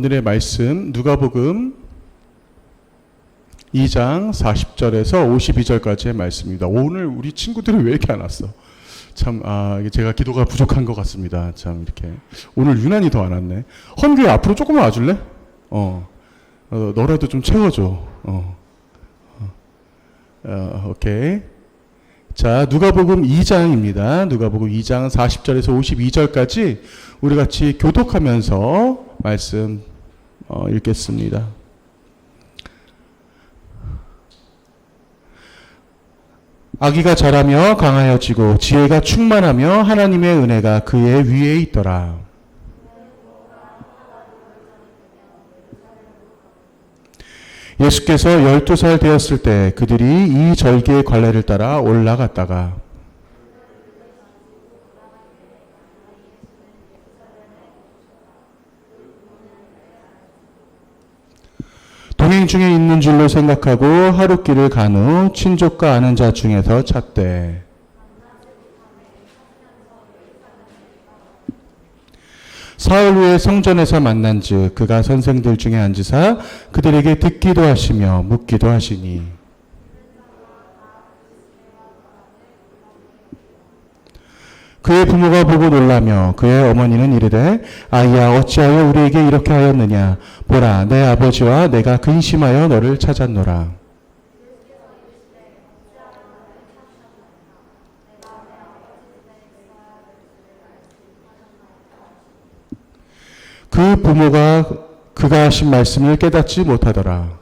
오늘의 말씀 누가복음 2장 40절에서 52절까지의 말씀입니다. 오늘 우리 친구들이 왜 이렇게 안 왔어? 참, 이게 제가 기도가 부족한 것 같습니다. 참, 이렇게. 오늘 유난히 더 안 왔네. 헌규 앞으로 조금만 와줄래? 너라도 좀 채워줘. 오케이. 자, 누가복음 2장입니다. 누가복음 2장 40절에서 52절까지 우리 같이 교독하면서 말씀 읽겠습니다. 아기가 자라며 강하여지고 지혜가 충만하며 하나님의 은혜가 그의 위에 있더라. 예수께서 12살 되었을 때 그들이 이 절기의 관례를 따라 올라갔다가 동행 중에 있는 줄로 생각하고 하룻길을 간 후 친족과 아는 자 중에서 찾되 사흘 후에 성전에서 만난즉 그가 선생들 중에 앉으사 그들에게 듣기도 하시며 묻기도 하시니 그의 부모가 보고 놀라며 그의 어머니는 이르되 아이야 어찌하여 우리에게 이렇게 하였느냐 보라 내 아버지와 내가 근심하여 너를 찾았노라. 그 부모가 그가 하신 말씀을 깨닫지 못하더라.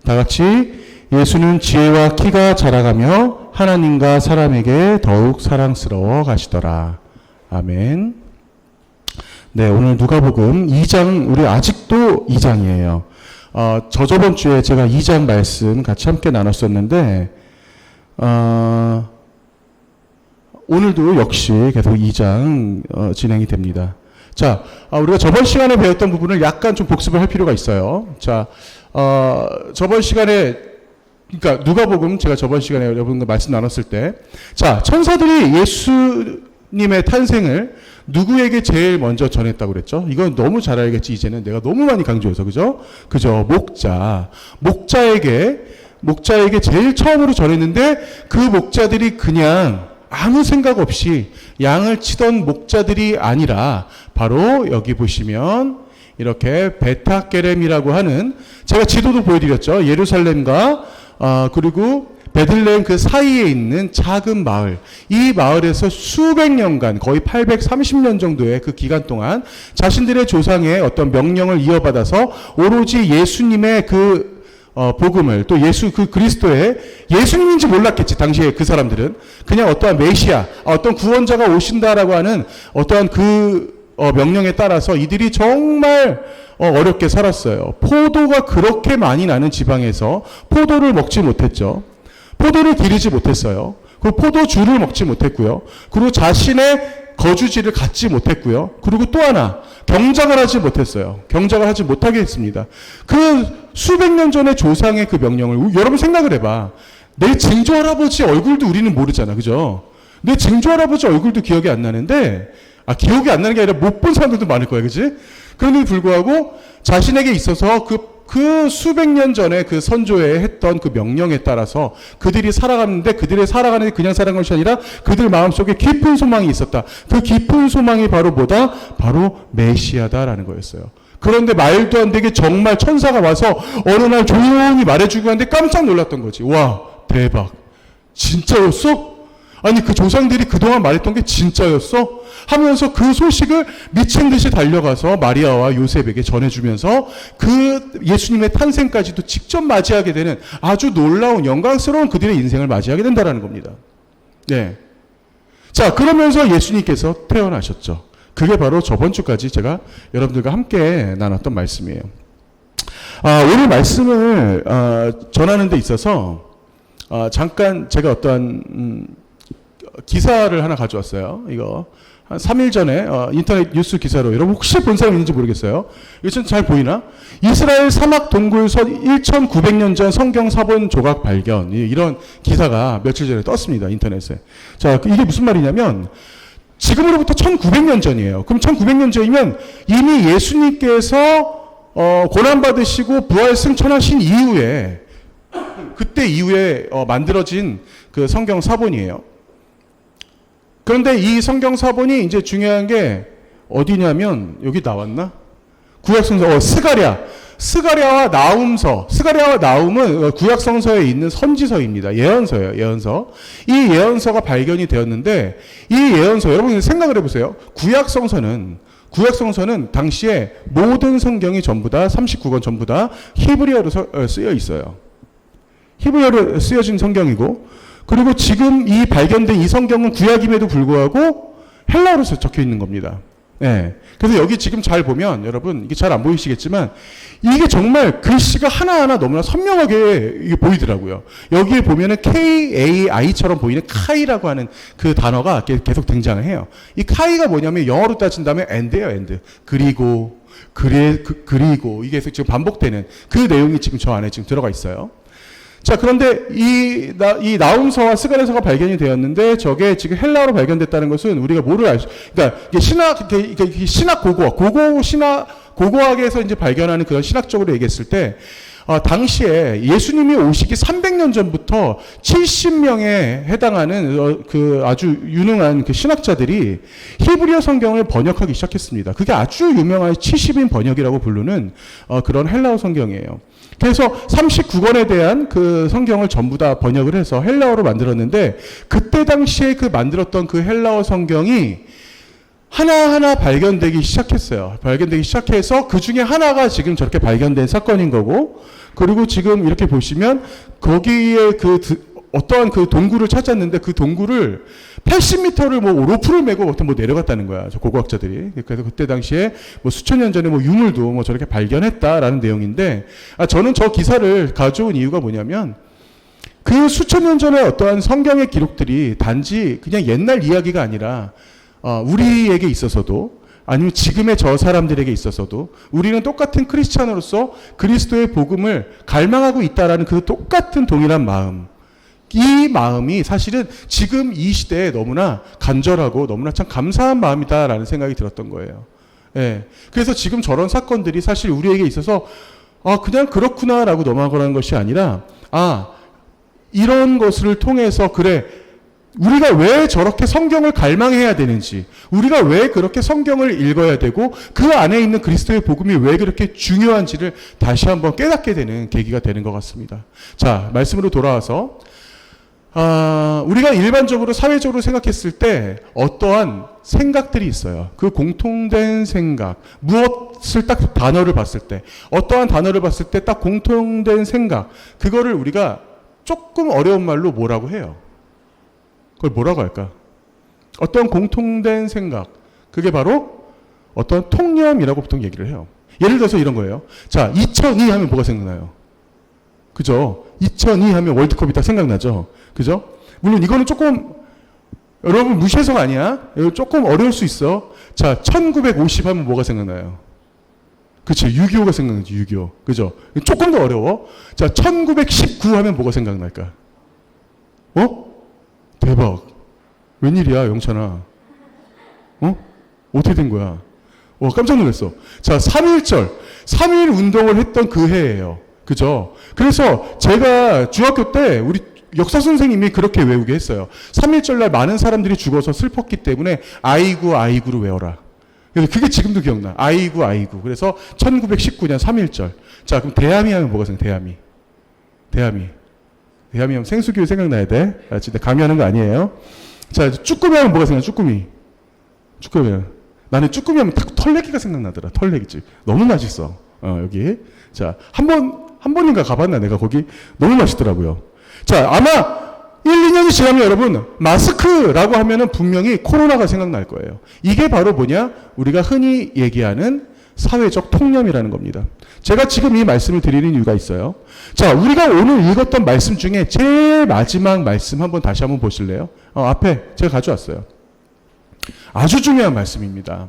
다같이 예수는 지혜와 키가 자라가며 하나님과 사람에게 더욱 사랑스러워 가시더라. 아멘. 네, 오늘 누가복음 2장, 우리 아직도 2장이에요. 저번 주에 제가 2장 말씀 같이 함께 나눴었는데, 오늘도 역시 계속 2장 진행이 됩니다. 자, 우리가 저번 시간에 배웠던 부분을 약간 좀 복습을 할 필요가 있어요. 자, 저번 시간에, 그러니까 누가복음 제가 저번 시간에 여러분과 말씀 나눴을 때, 자, 천사들이 예수님의 탄생을 누구에게 제일 먼저 전했다고 그랬죠? 이건 너무 잘 알겠지, 이제는. 내가 너무 많이 강조해서, 그죠? 목자에게 제일 처음으로 전했는데, 그 목자들이 그냥 아무 생각 없이 양을 치던 목자들이 아니라, 바로 여기 보시면, 이렇게 베타게렘이라고 하는, 제가 지도도 보여드렸죠. 예루살렘과, 그리고 베들레헴 그 사이에 있는 작은 마을, 이 마을에서 수백 년간 거의 830년 정도의 그 기간 동안 자신들의 조상의 어떤 명령을 이어받아서 오로지 예수님의 그 복음을, 또 예수 그 그리스도의, 예수님인지 몰랐겠지 당시에 그 사람들은. 그냥 어떠한 메시아, 어떤 구원자가 오신다라고 하는 어떠한 그 명령에 따라서 이들이 정말 어렵게 살았어요. 포도가 그렇게 많이 나는 지방에서 포도를 먹지 못했죠. 포도를 기르지 못했어요. 그 포도주를 먹지 못했고요. 그리고 자신의 거주지를 갖지 못했고요. 그리고 또 하나, 경작을 하지 못했어요. 경작을 하지 못하게 했습니다. 그 수백 년 전의 조상의 그 명령을, 여러분 생각을 해봐. 내 증조할아버지 얼굴도 우리는 모르잖아. 그죠? 내 증조할아버지 얼굴도 기억이 안 나는데, 기억이 안 나는 게 아니라 못 본 사람들도 많을 거야. 그지? 그런데도 불구하고 자신에게 있어서 그 수백 년 전에 그 선조에 했던 그 명령에 따라서 그들이 살아갔는데, 그들의 살아가는 게 그냥 살아간 것이 아니라 그들 마음속에 깊은 소망이 있었다. 그 깊은 소망이 바로 뭐다? 바로 메시아다라는 거였어요. 그런데 말도 안 되게 정말 천사가 와서 어느 날 조용히 말해주고 하는데 깜짝 놀랐던 거지. 와, 대박. 진짜였어? 아니, 그 조상들이 그동안 말했던 게 진짜였어? 하면서 그 소식을 미친 듯이 달려가서 마리아와 요셉에게 전해주면서 그 예수님의 탄생까지도 직접 맞이하게 되는 아주 놀라운 영광스러운 그들의 인생을 맞이하게 된다는 겁니다. 네. 자, 그러면서 예수님께서 태어나셨죠. 그게 바로 저번 주까지 제가 여러분들과 함께 나눴던 말씀이에요. 오늘 말씀을 전하는 데 있어서 잠깐 제가 어떠한 기사를 하나 가져왔어요. 이거 한 3일 전에 인터넷 뉴스 기사로 여러분 혹시 본 사람 있는지 모르겠어요. 이거 잘 보이나? 이스라엘 사막 동굴서 1900년 전 성경 사본 조각 발견, 이런 기사가 며칠 전에 떴습니다. 인터넷에. 자, 이게 무슨 말이냐면 지금으로부터 1900년 전이에요. 그럼 1900년 전이면 이미 예수님께서 고난받으시고 부활 승천하신 이후에, 그때 이후에 만들어진 그 성경 사본이에요. 그런데 이 성경 사본이 이제 중요한 게 어디냐면, 여기 나왔나? 구약성서, 스가랴와 나훔서. 스가랴와 나훔은 구약성서에 있는 선지서입니다. 예언서예요, 예언서. 이 예언서가 발견이 되었는데, 이 예언서, 여러분 생각을 해보세요. 구약성서는 당시에 모든 성경이 전부 다, 39권 전부 다 히브리어로 쓰여 있어요. 히브리어로 쓰여진 성경이고, 그리고 지금 이 발견된 이 성경은 구약임에도 불구하고 헬라어로 적혀 있는 겁니다. 네. 그래서 여기 지금 잘 보면 여러분 이게 잘 안 보이시겠지만 이게 정말 글씨가 하나하나 너무나 선명하게 이게 보이더라고요. 여기에 보면은 KAI처럼 보이는 카이라고 하는 그 단어가 계속 등장을 해요. 이 카이가 뭐냐면 영어로 따진다면 and예요, and. 그리고 이게 지금 반복되는 그 내용이 지금 저 안에 지금 들어가 있어요. 자, 그런데 이 나훔서와 스가랴서가 발견이 되었는데 저게 지금 헬라어로 발견됐다는 것은 우리가 뭐를 그러니까 이게 신학 고고학에서 이제 발견하는 그런 신학적으로 얘기했을 때 당시에 예수님이 오시기 300년 전부터 70명에 해당하는 그 아주 유능한 그 신학자들이 히브리어 성경을 번역하기 시작했습니다. 그게 아주 유명한 70인 번역이라고 부르는 그런 헬라어 성경이에요. 그래서 39권에 대한 그 성경을 전부 다 번역을 해서 헬라어로 만들었는데, 그때 당시에 그 만들었던 그 헬라어 성경이 하나하나 발견되기 시작했어요. 발견되기 시작해서 그 중에 하나가 지금 저렇게 발견된 사건인 거고, 그리고 지금 이렇게 보시면 거기에 어떠한 그 동굴을 찾았는데 그 동굴을 80m를 뭐 로프를 메고 어떤 내려갔다는 거야. 저 고고학자들이. 그래서 그때 당시에 뭐 수천 년 전에 뭐 유물도 뭐 저렇게 발견했다라는 내용인데, 저는 저 기사를 가져온 이유가 뭐냐면 그 수천 년 전에 어떠한 성경의 기록들이 단지 그냥 옛날 이야기가 아니라 우리에게 있어서도, 아니면 지금의 저 사람들에게 있어서도 우리는 똑같은 크리스찬으로서 그리스도의 복음을 갈망하고 있다라는 그 똑같은 동일한 마음, 이 마음이 사실은 지금 이 시대에 너무나 간절하고 너무나 참 감사한 마음이다라는 생각이 들었던 거예요. 예. 그래서 지금 저런 사건들이 사실 우리에게 있어서 그냥 그렇구나라고 넘어가는 것이 아니라 이런 것을 통해서 그래, 우리가 왜 저렇게 성경을 갈망해야 되는지, 우리가 왜 그렇게 성경을 읽어야 되고 그 안에 있는 그리스도의 복음이 왜 그렇게 중요한지를 다시 한번 깨닫게 되는 계기가 되는 것 같습니다. 자, 말씀으로 돌아와서 우리가 일반적으로 사회적으로 생각했을 때 어떠한 생각들이 있어요. 그 공통된 생각, 무엇을 딱 단어를 봤을 때, 어떠한 단어를 봤을 때 딱 공통된 생각, 그거를 우리가 조금 어려운 말로 뭐라고 해요? 그걸 뭐라고 할까? 어떤 공통된 생각, 그게 바로 어떤 통념이라고 보통 얘기를 해요. 예를 들어서 이런 거예요. 자, 2002 하면 뭐가 생각나요? 그죠? 2002 하면 월드컵이 딱 생각나죠? 그죠? 물론 이거는 조금 여러분 무시해서가 아니야. 조금 어려울 수 있어. 자, 1950 하면 뭐가 생각나요? 그치, 6.25가 생각나죠, 6.25. 그죠? 조금 더 어려워. 자, 1919 하면 뭐가 생각날까? 대박. 웬일이야, 영찬아. 어떻게 된 거야? 깜짝 놀랐어. 자, 3.1 운동을 했던 그 해예요. 그죠? 그래서 제가 중학교 때 우리 역사 선생님이 그렇게 외우게 했어요. 3.1절 날 많은 사람들이 죽어서 슬펐기 때문에 아이고 아이고를 외워라. 그래서 그게 지금도 기억나. 아이고 아이고. 그래서 1919년 3.1절. 자, 그럼 대함이 하면 뭐가 생각나? 대함이 하면 생수교육 생각나야 돼. 진짜 강요하는 거 아니에요. 자, 쭈꾸미 하면 뭐가 생각나? 쭈꾸미. 나는 쭈꾸미 하면 딱 털레기가 생각나더라. 털레기집. 너무 맛있어. 여기. 자, 한 번인가 가봤나 내가 거기. 너무 맛있더라고요. 자, 아마 1, 2년이 지나면 여러분 마스크라고 하면은 분명히 코로나가 생각날 거예요. 이게 바로 뭐냐? 우리가 흔히 얘기하는 사회적 통념이라는 겁니다. 제가 지금 이 말씀을 드리는 이유가 있어요. 자, 우리가 오늘 읽었던 말씀 중에 제일 마지막 말씀 다시 한번 보실래요? 앞에 제가 가져왔어요. 아주 중요한 말씀입니다.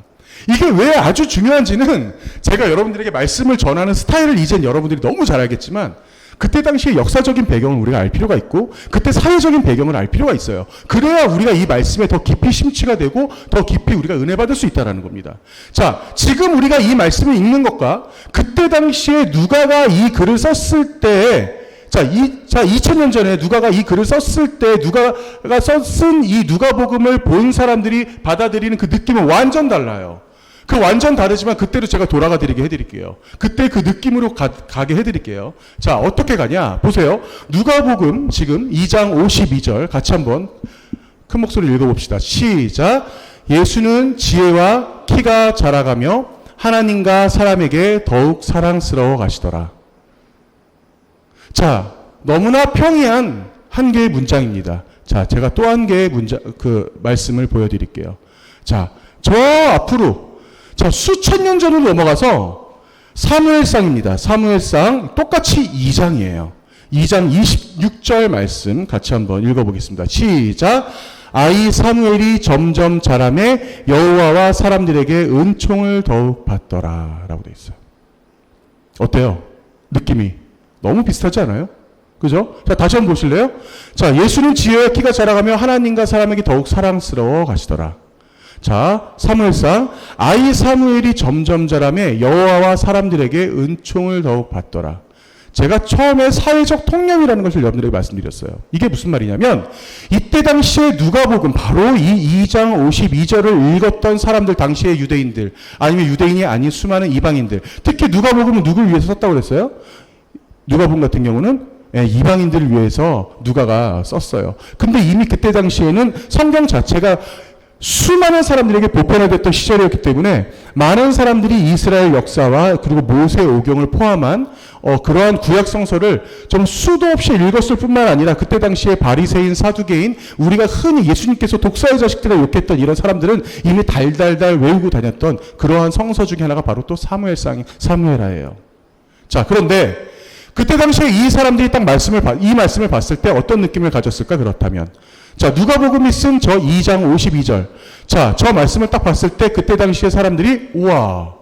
이게 왜 아주 중요한지는 제가 여러분들에게 말씀을 전하는 스타일을 이젠 여러분들이 너무 잘 알겠지만 그때 당시의 역사적인 배경을 우리가 알 필요가 있고 그때 사회적인 배경을 알 필요가 있어요. 그래야 우리가 이 말씀에 더 깊이 심취가 되고 더 깊이 우리가 은혜 받을 수 있다는 겁니다. 자, 지금 우리가 이 말씀을 읽는 것과 그때 당시에 누가가 이 글을 썼을 때 2000년 전에 누가가 이 글을 썼을 때 누가가 쓴 이 누가복음을 본 사람들이 받아들이는 그 느낌은 완전 달라요. 그 완전 다르지만 그때로 제가 돌아가 드리게 해드릴게요. 그때 그 느낌으로 가게 해드릴게요. 자, 어떻게 가냐? 보세요. 누가복음 지금 2장 52절 같이 한번 큰 목소리로 읽어봅시다. 시작. 예수는 지혜와 키가 자라가며 하나님과 사람에게 더욱 사랑스러워 가시더라. 자, 너무나 평이한 한 개의 문장입니다. 자, 제가 또 한 개의 말씀을 보여드릴게요. 자, 저 앞으로 수천 년 전으로 넘어가서 사무엘상입니다. 사무엘상 똑같이 2장이에요. 2장 26절 말씀 같이 한번 읽어보겠습니다. 시작. 아이 사무엘이 점점 자라매 여호와와 사람들에게 은총을 더욱 받더라 라고 되어 있어요. 어때요? 느낌이 너무 비슷하지 않아요? 그죠? 자, 다시 한번 보실래요? 자, 예수는 지혜와 키가 자라가며 하나님과 사람에게 더욱 사랑스러워 가시더라. 자, 사무엘상 아이 사무엘이 점점 자라매 여호와와 사람들에게 은총을 더욱 받더라. 제가 처음에 사회적 통념이라는 것을 여러분들에게 말씀드렸어요. 이게 무슨 말이냐면 이때 당시에 누가복음 바로 이 2장 52절을 읽었던 사람들, 당시의 유대인들 아니면 유대인이 아닌 수많은 이방인들, 특히 누가복음은 누구를 위해서 썼다고 그랬어요? 누가복음 같은 경우는 이방인들을 위해서 누가가 썼어요. 근데 이미 그때 당시에는 성경 자체가 수많은 사람들에게 보편화됐던 시절이었기 때문에 많은 사람들이 이스라엘 역사와 그리고 모세 오경을 포함한 그러한 구약 성서를 좀 수도 없이 읽었을 뿐만 아니라 그때 당시에 바리새인, 사두개인, 우리가 흔히 예수님께서 독사의 자식들을 욕했던 이런 사람들은 이미 달달달 외우고 다녔던 그러한 성서 중에 하나가 바로 또 사무엘하예요. 자, 그런데 그때 당시에 이 사람들이 딱 이 말씀을 봤을 때 어떤 느낌을 가졌을까? 그렇다면 자, 누가복음이 쓴 저 2장 52절. 자, 저 말씀을 딱 봤을 때 그때 당시의 사람들이 우와,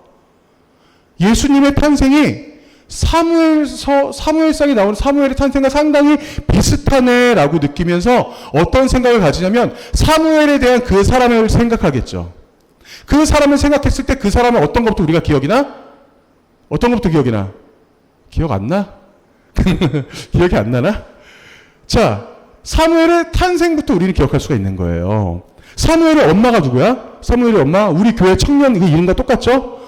예수님의 탄생이 사무엘상에 나오는 사무엘의 탄생과 상당히 비슷하네라고 느끼면서 어떤 생각을 가지냐면 사무엘에 대한 그 사람을 생각하겠죠. 그 사람을 생각했을 때 그 사람은 어떤 것부터 우리가 기억이 나? 어떤 것부터 기억이 나? 기억 안 나? 기억이 안 나나? 자, 사무엘의 탄생부터 우리는 기억할 수가 있는 거예요. 사무엘의 엄마가 누구야? 사무엘의 엄마, 우리 교회 청년 이름과 똑같죠?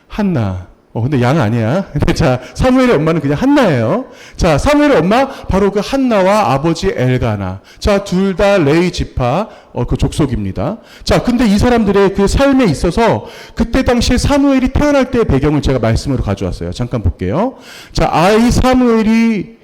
한나. 근데 양 아니야. 자, 사무엘의 엄마는 그냥 한나예요. 자, 사무엘의 엄마, 바로 그 한나와 아버지 엘가나. 자, 둘 다 레위 지파, 그 족속입니다. 자, 근데 이 사람들의 그 삶에 있어서 그때 당시에 사무엘이 태어날 때의 배경을 제가 말씀으로 가져왔어요. 잠깐 볼게요. 자, 아이 사무엘이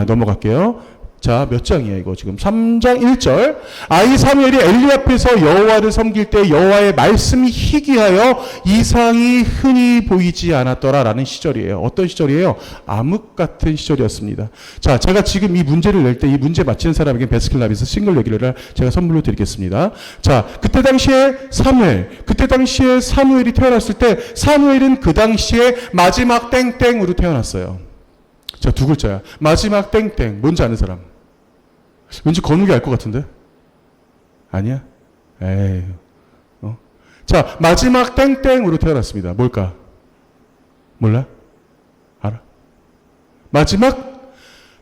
넘어갈게요. 자, 몇 장이야 이거 지금 3장 1절. 아이 사무엘이 엘리 앞에서 여호와를 섬길 때 여호와의 말씀이 희귀하여 이상이 흔히 보이지 않았더라라는 시절이에요. 어떤 시절이에요? 암흑 같은 시절이었습니다. 자, 제가 지금 이 문제를 낼 때 이 문제 맞히는 사람에게 베스킨라빈스 싱글 레귤러를 제가 선물로 드리겠습니다. 자, 그때 당시에 사무엘이 태어났을 때 사무엘은 그 당시에 마지막 땡땡으로 태어났어요. 자, 두 글자야. 마지막 땡땡. 뭔지 아는 사람? 왠지 건욱이 알 것 같은데? 아니야? 에이. 자, 마지막 땡땡으로 태어났습니다. 뭘까? 몰라? 알아? 마지막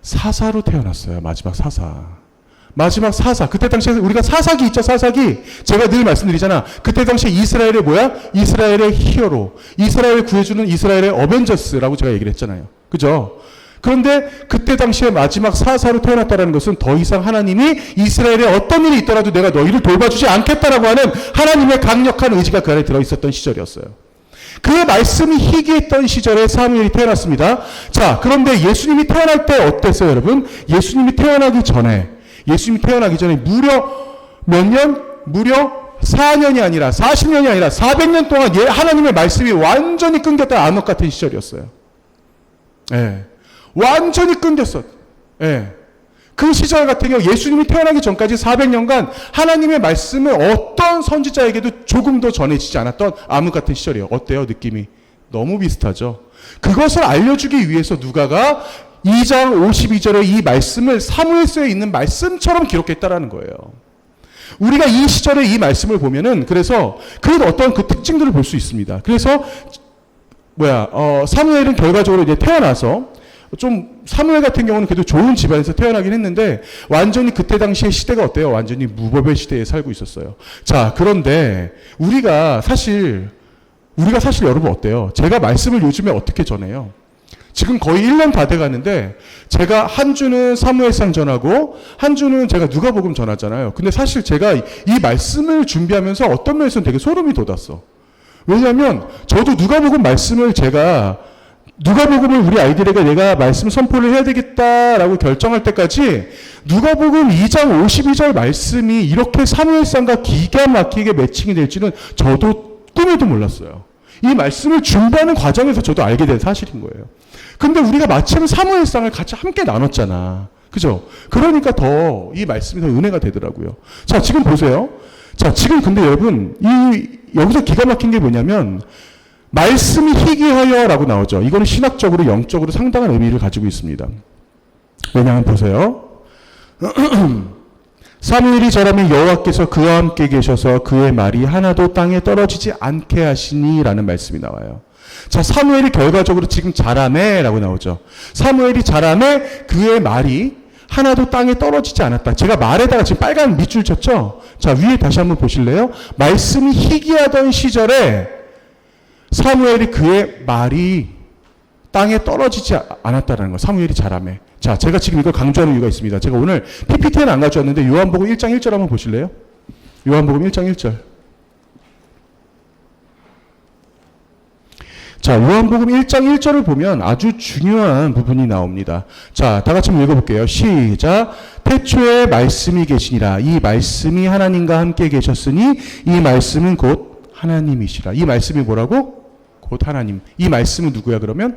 사사로 태어났어요. 마지막 사사. 그때 당시에 우리가 사사기 있죠, 사사기. 제가 늘 말씀드리잖아. 그때 당시에 이스라엘의 뭐야? 이스라엘의 히어로. 이스라엘을 구해주는 이스라엘의 어벤져스라고 제가 얘기를 했잖아요. 그죠? 그런데 그때 당시에 마지막 사사로 태어났다는 것은 더 이상 하나님이 이스라엘에 어떤 일이 있더라도 내가 너희를 돌봐주지 않겠다라고 하는 하나님의 강력한 의지가 그 안에 들어있었던 시절이었어요. 그 말씀이 희귀했던 시절에 사무엘이 태어났습니다. 자, 그런데 예수님이 태어날 때 어땠어요, 여러분? 예수님이 태어나기 전에 무려 몇 년? 무려 4년이 아니라 40년이 아니라 400년 동안 하나님의 말씀이 완전히 끊겼던 암흑 같은 시절이었어요. 예. 완전히 끊겼어. 예. 그 시절 같은 경우 예수님이 태어나기 전까지 400년간 하나님의 말씀을 어떤 선지자에게도 조금도 전해지지 않았던 암흑 같은 시절이에요. 어때요? 느낌이? 너무 비슷하죠. 그것을 알려주기 위해서 누가가 2장 52절에 이 말씀을 사무엘서에 있는 말씀처럼 기록했다라는 거예요. 우리가 이 시절에 이 말씀을 보면은 그래서 그 어떤 그 특징들을 볼 수 있습니다. 그래서 사무엘은 결과적으로 이제 태어나서 좀 사무엘 같은 경우는 그래도 좋은 집안에서 태어나긴 했는데 완전히 그때 당시의 시대가 어때요? 완전히 무법의 시대에 살고 있었어요. 자, 그런데 우리가 사실 여러분 어때요? 제가 말씀을 요즘에 어떻게 전해요? 지금 거의 1년 다 돼가는데 제가 한 주는 사무엘상 전하고 한 주는 제가 누가복음 전하잖아요. 근데 사실 제가 이 말씀을 준비하면서 어떤 면에서는 되게 소름이 돋았어. 왜냐하면 저도 누가복음 말씀을 누가복음을 우리 아이들에게 내가 말씀 선포를 해야 되겠다라고 결정할 때까지 누가복음 2장 52절 말씀이 이렇게 사무엘상과 기가 막히게 매칭이 될지는 저도 꿈에도 몰랐어요. 이 말씀을 준비하는 과정에서 저도 알게 된 사실인 거예요. 근데 우리가 마침 사무엘상을 같이 함께 나눴잖아. 그죠? 그러니까 더 이 말씀이 더 은혜가 되더라고요. 자, 지금 보세요. 자, 지금 근데 여러분, 여기서 기가 막힌 게 뭐냐면, 말씀이 희귀하여 라고 나오죠. 이거는 신학적으로, 영적으로 상당한 의미를 가지고 있습니다. 왜냐하면 보세요. 사무엘이 자라면 여호와께서 그와 함께 계셔서 그의 말이 하나도 땅에 떨어지지 않게 하시니 라는 말씀이 나와요. 자, 사무엘이 결과적으로 지금 자라매 라고 나오죠. 사무엘이 자라매 그의 말이 하나도 땅에 떨어지지 않았다. 제가 말에다가 지금 빨간 밑줄 쳤죠? 자, 위에 다시 한번 보실래요? 말씀이 희귀하던 시절에 사무엘이 그의 말이 땅에 떨어지지 않았다는 거예요. 사무엘이 자라매. 자, 제가 지금 이걸 강조하는 이유가 있습니다. 제가 오늘 PPT는 안 가져왔는데 요한복음 1장 1절 한번 보실래요? 요한복음 1장 1절. 자, 요한복음 1장 1절을 보면 아주 중요한 부분이 나옵니다. 자, 다 같이 한번 읽어볼게요. 시작. 태초에 말씀이 계시니라. 이 말씀이 하나님과 함께 계셨으니 이 말씀은 곧 하나님이시라. 이 말씀이 뭐라고? 곧 하나님. 이 말씀은 누구야 그러면?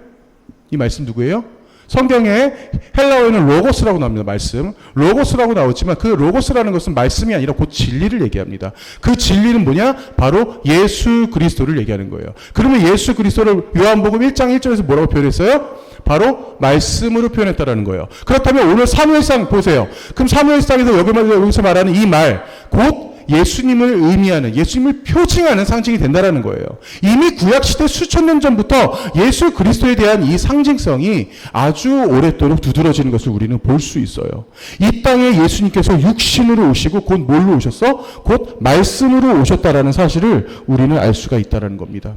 이 말씀 누구예요? 성경에 헬라어에는 로고스라고 나옵니다. 말씀. 로고스라고 나오지만 그 로고스라는 것은 말씀이 아니라 곧 진리를 얘기합니다. 그 진리는 뭐냐? 바로 예수 그리스도를 얘기하는 거예요. 그러면 예수 그리스도를 요한복음 1장 1절에서 뭐라고 표현했어요? 바로 말씀으로 표현했다라는 거예요. 그렇다면 오늘 사무엘상 보세요. 그럼 사무엘상에서 여기서 말하는 이 말, 곧 예수님을 의미하는, 예수님을 표징하는 상징이 된다라는 거예요. 이미 구약시대 수천 년 전부터 예수 그리스도에 대한 이 상징성이 아주 오랫도록 두드러지는 것을 우리는 볼 수 있어요. 이 땅에 예수님께서 육신으로 오시고 곧 뭘로 오셨어? 곧 말씀으로 오셨다라는 사실을 우리는 알 수가 있다라는 겁니다.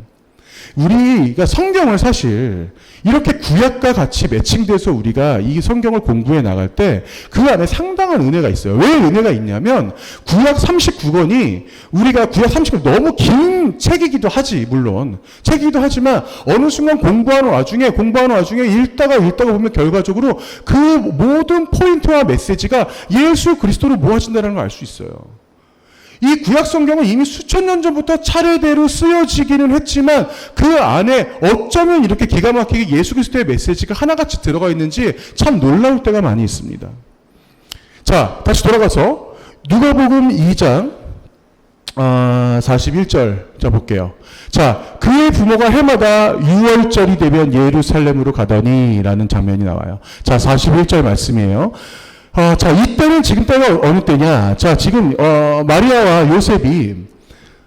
우리가 성경을 사실 이렇게 구약과 같이 매칭돼서 우리가 이 성경을 공부해 나갈 때 그 안에 상당한 은혜가 있어요. 왜 은혜가 있냐면 구약 39권이 우리가 구약 39권 너무 긴 책이기도 하지, 물론 책이기도 하지만 어느 순간 공부하는 와중에 읽다가 보면 결과적으로 그 모든 포인트와 메시지가 예수 그리스도로 모아진다는 걸 알 수 있어요. 이 구약 성경은 이미 수천 년 전부터 차례대로 쓰여지기는 했지만 그 안에 어쩌면 이렇게 기가 막히게 예수 그리스도의 메시지가 하나같이 들어가 있는지 참 놀라울 때가 많이 있습니다. 자, 다시 돌아가서 누가복음 2장 41절 자 볼게요. 자, 그의 부모가 해마다 6월절이 되면 예루살렘으로 가더니 라는 장면이 나와요. 자, 41절 말씀이에요. 자, 이때는 지금 때가 어느 때냐? 자, 지금 마리아와 요셉이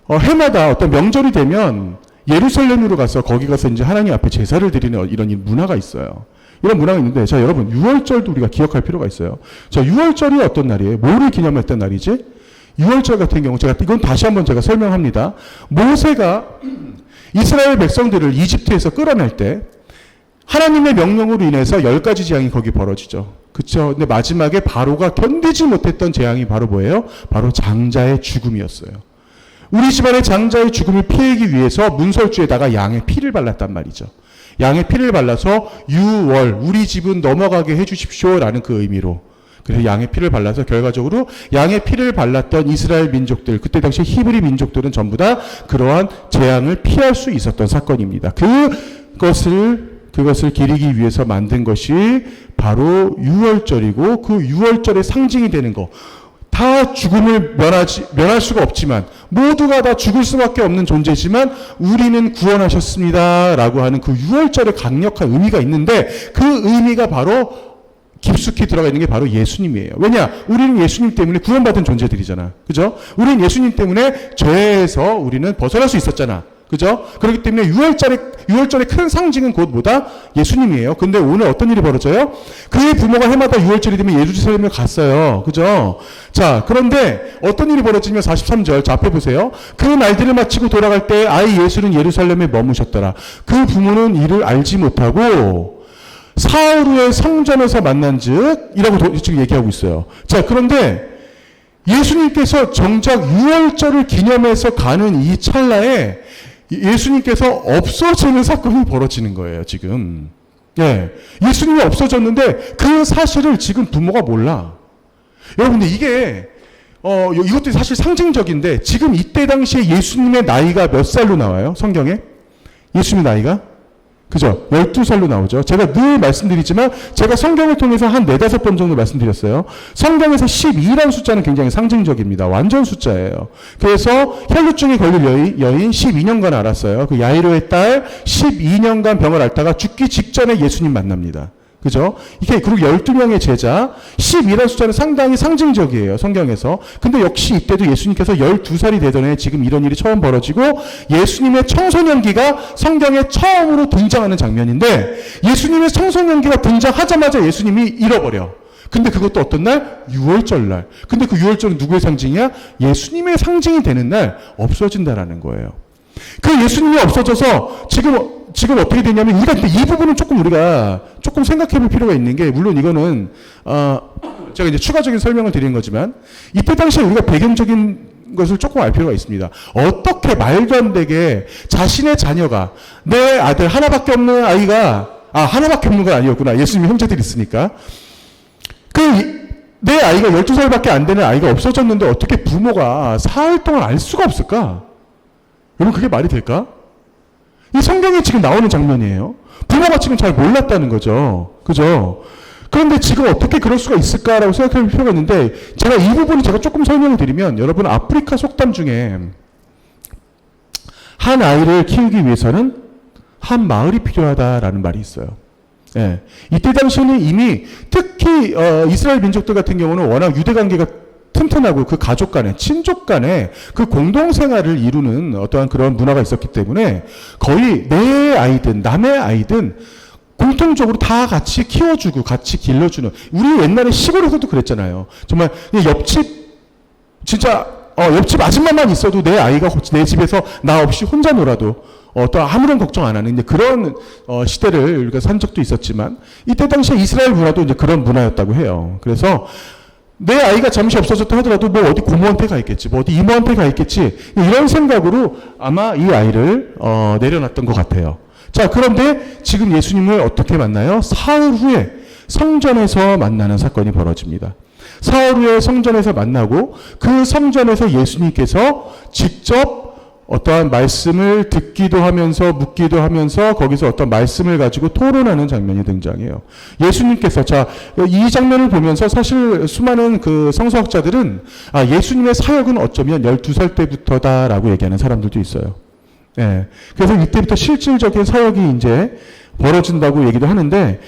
해마다 어떤 명절이 되면 예루살렘으로 가서 거기 가서 이제 하나님 앞에 제사를 드리는 이런 문화가 있어요. 이런 문화가 있는데, 자, 여러분 6월절도 우리가 기억할 필요가 있어요. 자, 6월절이 어떤 날이에요? 뭐를 기념했던 날이지? 6월절 같은 경우 이건 다시 한번 제가 설명합니다. 모세가 이스라엘 백성들을 이집트에서 끌어낼 때 하나님의 명령으로 인해서 10가지 재앙이 거기 벌어지죠. 그렇죠. 근데 마지막에 바로가 견디지 못했던 재앙이 바로 뭐예요? 바로 장자의 죽음이었어요. 우리 집안의 장자의 죽음을 피하기 위해서 문설주에다가 양의 피를 발랐단 말이죠. 양의 피를 발라서 6월 우리 집은 넘어가게 해주십시오라는 그 의미로. 그래서 양의 피를 발라서 결과적으로 양의 피를 발랐던 이스라엘 민족들, 그때 당시 히브리 민족들은 전부 다 그러한 재앙을 피할 수 있었던 사건입니다. 그것을 기리기 위해서 만든 것이 바로 유월절이고, 그 유월절의 상징이 되는 거. 다 죽음을 면할 수가 없지만, 모두가 다 죽을 수밖에 없는 존재지만 우리는 구원하셨습니다 라고 하는 그 유월절의 강력한 의미가 있는데, 그 의미가 바로 깊숙이 들어가 있는 게 바로 예수님이에요. 왜냐? 우리는 예수님 때문에 구원받은 존재들이잖아. 그죠? 우리는 예수님 때문에 죄에서 우리는 벗어날 수 있었잖아. 그죠? 그렇기 때문에 유월절의 큰 상징은 곧 뭐다? 예수님이에요. 근데 오늘 어떤 일이 벌어져요? 그의 부모가 해마다 유월절이 되면 예루살렘을 갔어요. 그죠? 자, 그런데 어떤 일이 벌어지면 43절, 자, 앞에 보세요. 그 날들을 마치고 돌아갈 때 아이 예수는 예루살렘에 머무셨더라. 그 부모는 이를 알지 못하고 사흘 후에 성전에서 만난즉 이라고 지금 얘기하고 있어요. 자, 그런데 예수님께서 정작 유월절을 기념해서 가는 이 찰나에 예수님께서 없어지는 사건이 벌어지는 거예요, 지금. 예. 예수님이 없어졌는데 그 사실을 지금 부모가 몰라. 여러분들 이게 이것도 사실 상징적인데, 지금 이때 당시에 예수님의 나이가 몇 살로 나와요? 성경에? 예수님의 나이가? 그죠? 12살로 나오죠. 제가 늘 말씀드리지만 제가 성경을 통해서 한 4-5번 정도 말씀드렸어요. 성경에서 12라는 숫자는 굉장히 상징적입니다. 완전 숫자예요. 그래서 혈루증에 걸릴 여인 12년간 앓았어요. 그 야이로의 딸 12년간 병을 앓다가 죽기 직전에 예수님 만납니다. 그죠? 이게, 그리고 12명의 제자, 12라는 숫자는 상당히 상징적이에요, 성경에서. 근데 역시 이때도 예수님께서 12살이 되던 해 지금 이런 일이 처음 벌어지고, 예수님의 청소년기가 성경에 처음으로 등장하는 장면인데, 예수님의 청소년기가 등장하자마자 예수님이 잃어버려. 근데 그것도 어떤 날? 유월절 날. 근데 그 유월절은 누구의 상징이야? 예수님의 상징이 되는 날 없어진다라는 거예요. 그 예수님이 없어져서 지금 어떻게 되냐면, 이 부분은 우리가 조금 생각해 볼 필요가 있는 게, 물론 이거는, 제가 이제 추가적인 설명을 드리는 거지만, 이때 당시에 우리가 배경적인 것을 조금 알 필요가 있습니다. 어떻게 말도 안 되게 자신의 자녀가, 내 아들 하나밖에 없는 아이가, 하나밖에 없는 건 아니었구나. 예수님이 형제들이 있으니까. 내 아이가 12살밖에 안 되는 아이가 없어졌는데 어떻게 부모가 사흘 동안 알 수가 없을까? 여러분, 그게 말이 될까? 이 성경에 지금 나오는 장면이에요. 부모가 지금 잘 몰랐다는 거죠. 그죠? 그런데 지금 어떻게 그럴 수가 있을까라고 생각할 필요가 있는데, 제가 이 부분을 조금 설명을 드리면, 여러분, 아프리카 속담 중에 한 아이를 키우기 위해서는 한 마을이 필요하다라는 말이 있어요. 예. 이때 당시에는 이미 특히 이스라엘 민족들 같은 경우는 워낙 유대 관계가 튼튼하고 그 가족 간에, 친족 간에 그 공동생활을 이루는 어떠한 그런 문화가 있었기 때문에 거의 내 아이든 남의 아이든 공통적으로 다 같이 키워주고 같이 길러주는, 우리 옛날에 시골에서도 그랬잖아요. 정말 옆집 옆집 아줌마만 있어도 내 아이가 내 집에서 나 없이 혼자 놀아도 또 아무런 걱정 안 하는 이제 그런 시대를 우리가 산 적도 있었지만, 이때 당시에 이스라엘 문화도 이제 그런 문화였다고 해요. 그래서 내 아이가 잠시 없어졌다 하더라도 뭐 어디 고모한테 가 있겠지, 뭐 어디 이모한테 가 있겠지, 이런 생각으로 아마 이 아이를 내려놨던 것 같아요. 자, 그런데 지금 예수님을 어떻게 만나요? 사흘 후에 성전에서 만나는 사건이 벌어집니다. 사흘 후에 성전에서 만나고, 그 성전에서 예수님께서 직접 어떠한 말씀을 듣기도 하면서 묻기도 하면서 거기서 어떤 말씀을 가지고 토론하는 장면이 등장해요. 예수님께서, 이 장면을 보면서 사실 수많은 그 성서학자들은 예수님의 사역은 어쩌면 12살 때부터다라고 얘기하는 사람들도 있어요. 예. 그래서 이때부터 실질적인 사역이 이제 벌어진다고 얘기도 하는데,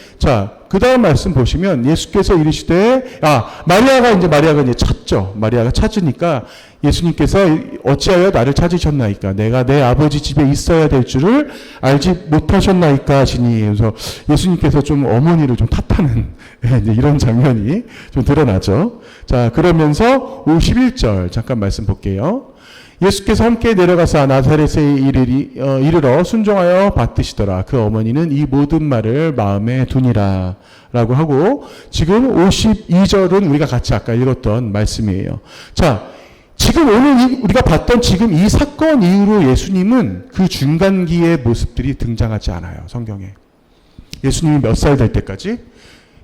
그 다음 말씀 보시면 예수께서 이르시되, 마리아가 이제 찾죠. 마리아가 찾으니까 예수님께서 어찌하여 나를 찾으셨나이까? 내가 내 아버지 집에 있어야 될 줄을 알지 못하셨나이까 하시니. 그래서 예수님께서 좀 어머니를 좀 탓하는 이제 이런 장면이 좀 드러나죠. 자, 그러면서 51절 잠깐 말씀 볼게요. 예수께서 함께 내려가사 나사렛에 이르러 순종하여 받드시더라. 그 어머니는 이 모든 말을 마음에 두니라 라고 하고, 지금 52절은 우리가 같이 아까 읽었던 말씀이에요. 자, 지금 오늘 우리가 봤던 지금 이 사건 이후로 예수님은 그 중간기의 모습들이 등장하지 않아요, 성경에. 예수님이 몇 살 될 때까지?